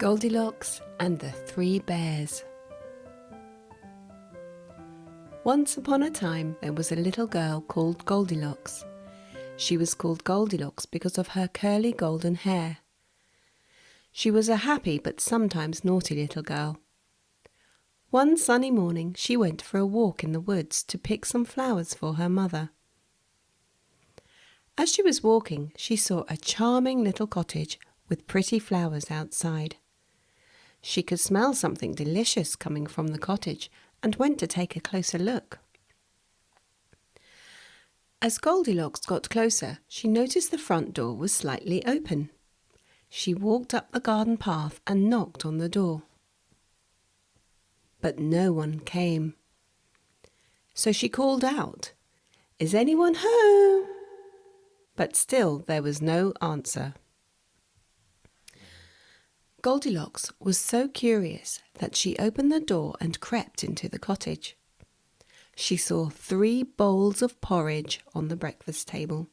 Goldilocks and the Three Bears. Once upon a time there was a little girl called Goldilocks. She was called Goldilocks because of her curly golden hair. She was a happy but sometimes naughty little girl. One sunny morning she went for a walk in the woods to pick some flowers for her mother. As she was walking, she saw a charming little cottage with pretty flowers outside. She could smell something delicious coming from the cottage and went to take a closer look. As Goldilocks got closer, she noticed the front door was slightly open. She walked up the garden path and knocked on the door. But no one came. So she called out, "Is anyone home?" But still there was no answer. Goldilocks was so curious that she opened the door and crept into the cottage. She saw 3 bowls of porridge on the breakfast table.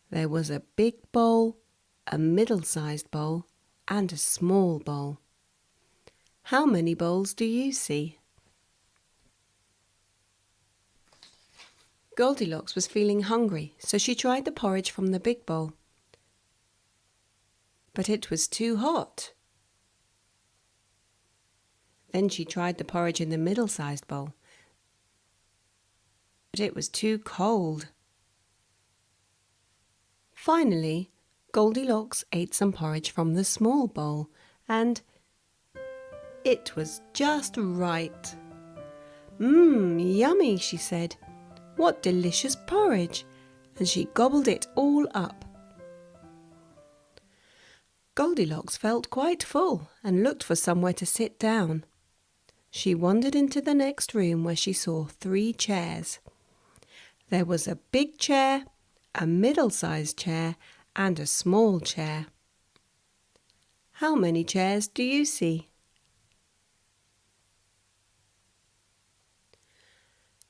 There was a big bowl, a middle-sized bowl, and a small bowl. How many bowls do you see? Goldilocks was feeling hungry, so she tried the porridge from the big bowl. But it was too hot. Then she tried the porridge in the middle-sized bowl, but it was too cold. Finally, Goldilocks ate some porridge from the small bowl, and it was just right. Yummy," she said. "What delicious porridge!" And she gobbled it all up. Goldilocks felt quite full and looked for somewhere to sit down. She wandered into the next room where she saw 3 chairs. There was a big chair, a middle-sized chair, and a small chair. How many chairs do you see?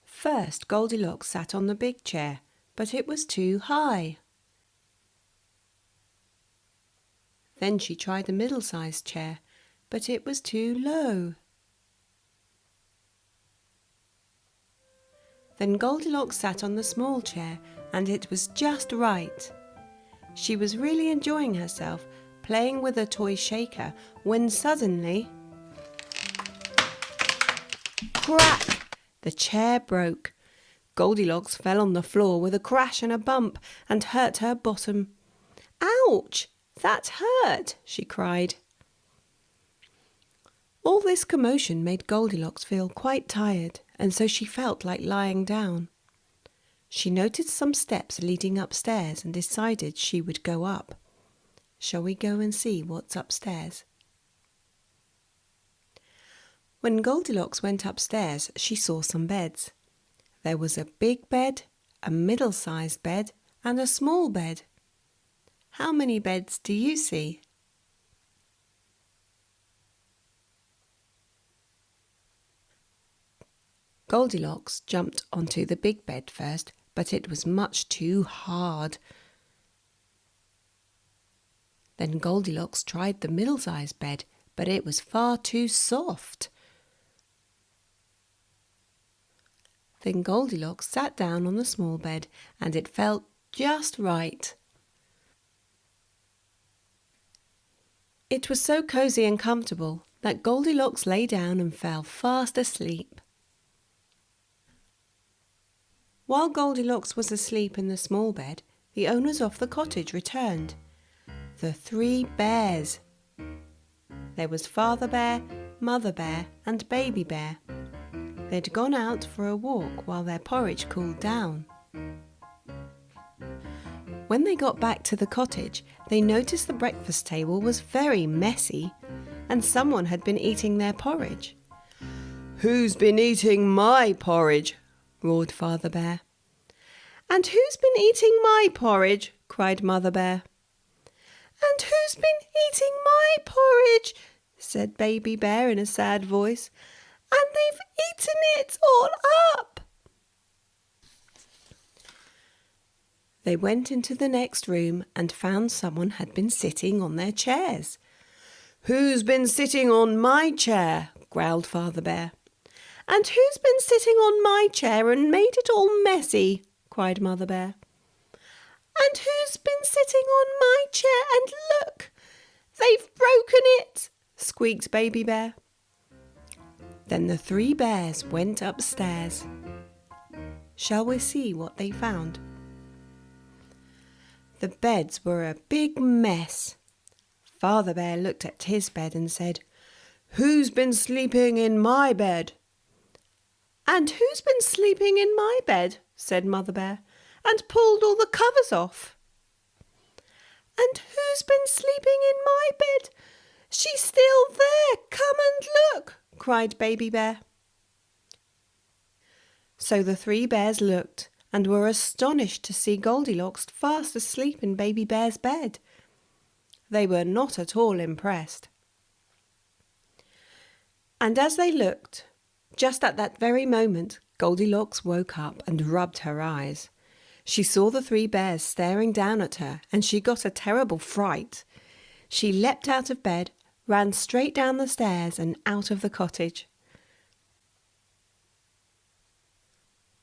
First, Goldilocks sat on the big chair, but it was too high. Then she tried the middle-sized chair, but it was too low. Then Goldilocks sat on the small chair, and it was just right. She was really enjoying herself, playing with a toy shaker, when suddenly, crack! The chair broke. Goldilocks fell on the floor with a crash and a bump and hurt her bottom. "Ouch! That hurt!" she cried. All this commotion made Goldilocks feel quite tired, and so she felt like lying down. She noticed some steps leading upstairs and decided she would go up. Shall we go and see what's upstairs? When Goldilocks went upstairs, she saw some beds. There was a big bed, a middle-sized bed, and a small bed. How many beds do you see? Goldilocks jumped onto the big bed first, but it was much too hard. Then Goldilocks tried the middle-sized bed, but it was far too soft. Then Goldilocks sat down on the small bed, and it felt just right. It was so cozy and comfortable that Goldilocks lay down and fell fast asleep. While Goldilocks was asleep in the small bed, the owners of the cottage returned. The 3 bears. There was Father Bear, Mother Bear, and Baby Bear. They'd gone out for a walk while their porridge cooled down. When they got back to the cottage, they noticed the breakfast table was very messy, and someone had been eating their porridge. "Who's been eating my porridge?" roared Father Bear. "And who's been eating my porridge?" cried Mother Bear. "And who's been eating my porridge?" said Baby Bear in a sad voice. "And they've eaten it all up." They went into the next room and found someone had been sitting on their chairs. "Who's been sitting on my chair?" growled Father Bear. "And who's been sitting on my chair and made it all messy?" cried Mother Bear. "And who's been sitting on my chair and look, they've broken it!" squeaked Baby Bear. Then the 3 bears went upstairs. Shall we see what they found? The beds were a big mess. Father Bear looked at his bed and said, "Who's been sleeping in my bed?" "And who's been sleeping in my bed?" said Mother Bear, "and pulled all the covers off?" "And who's been sleeping in my bed? She's still there, come and look!" cried Baby Bear. So the 3 bears looked and were astonished to see Goldilocks fast asleep in Baby Bear's bed. They were not at all impressed. And as they looked, just at that very moment, Goldilocks woke up and rubbed her eyes. She saw the 3 bears staring down at her, and she got a terrible fright. She leapt out of bed, ran straight down the stairs and out of the cottage.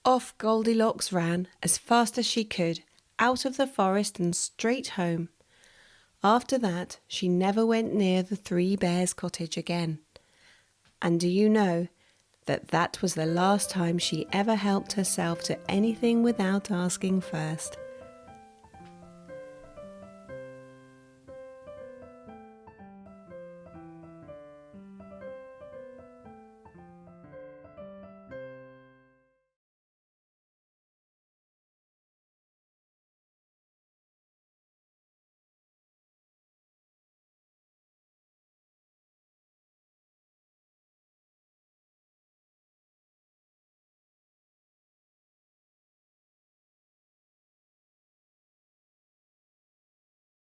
Off Goldilocks ran as fast as she could, out of the forest and straight home. After that, she never went near the 3 bears' cottage again. And do you know that was the last time she ever helped herself to anything without asking first?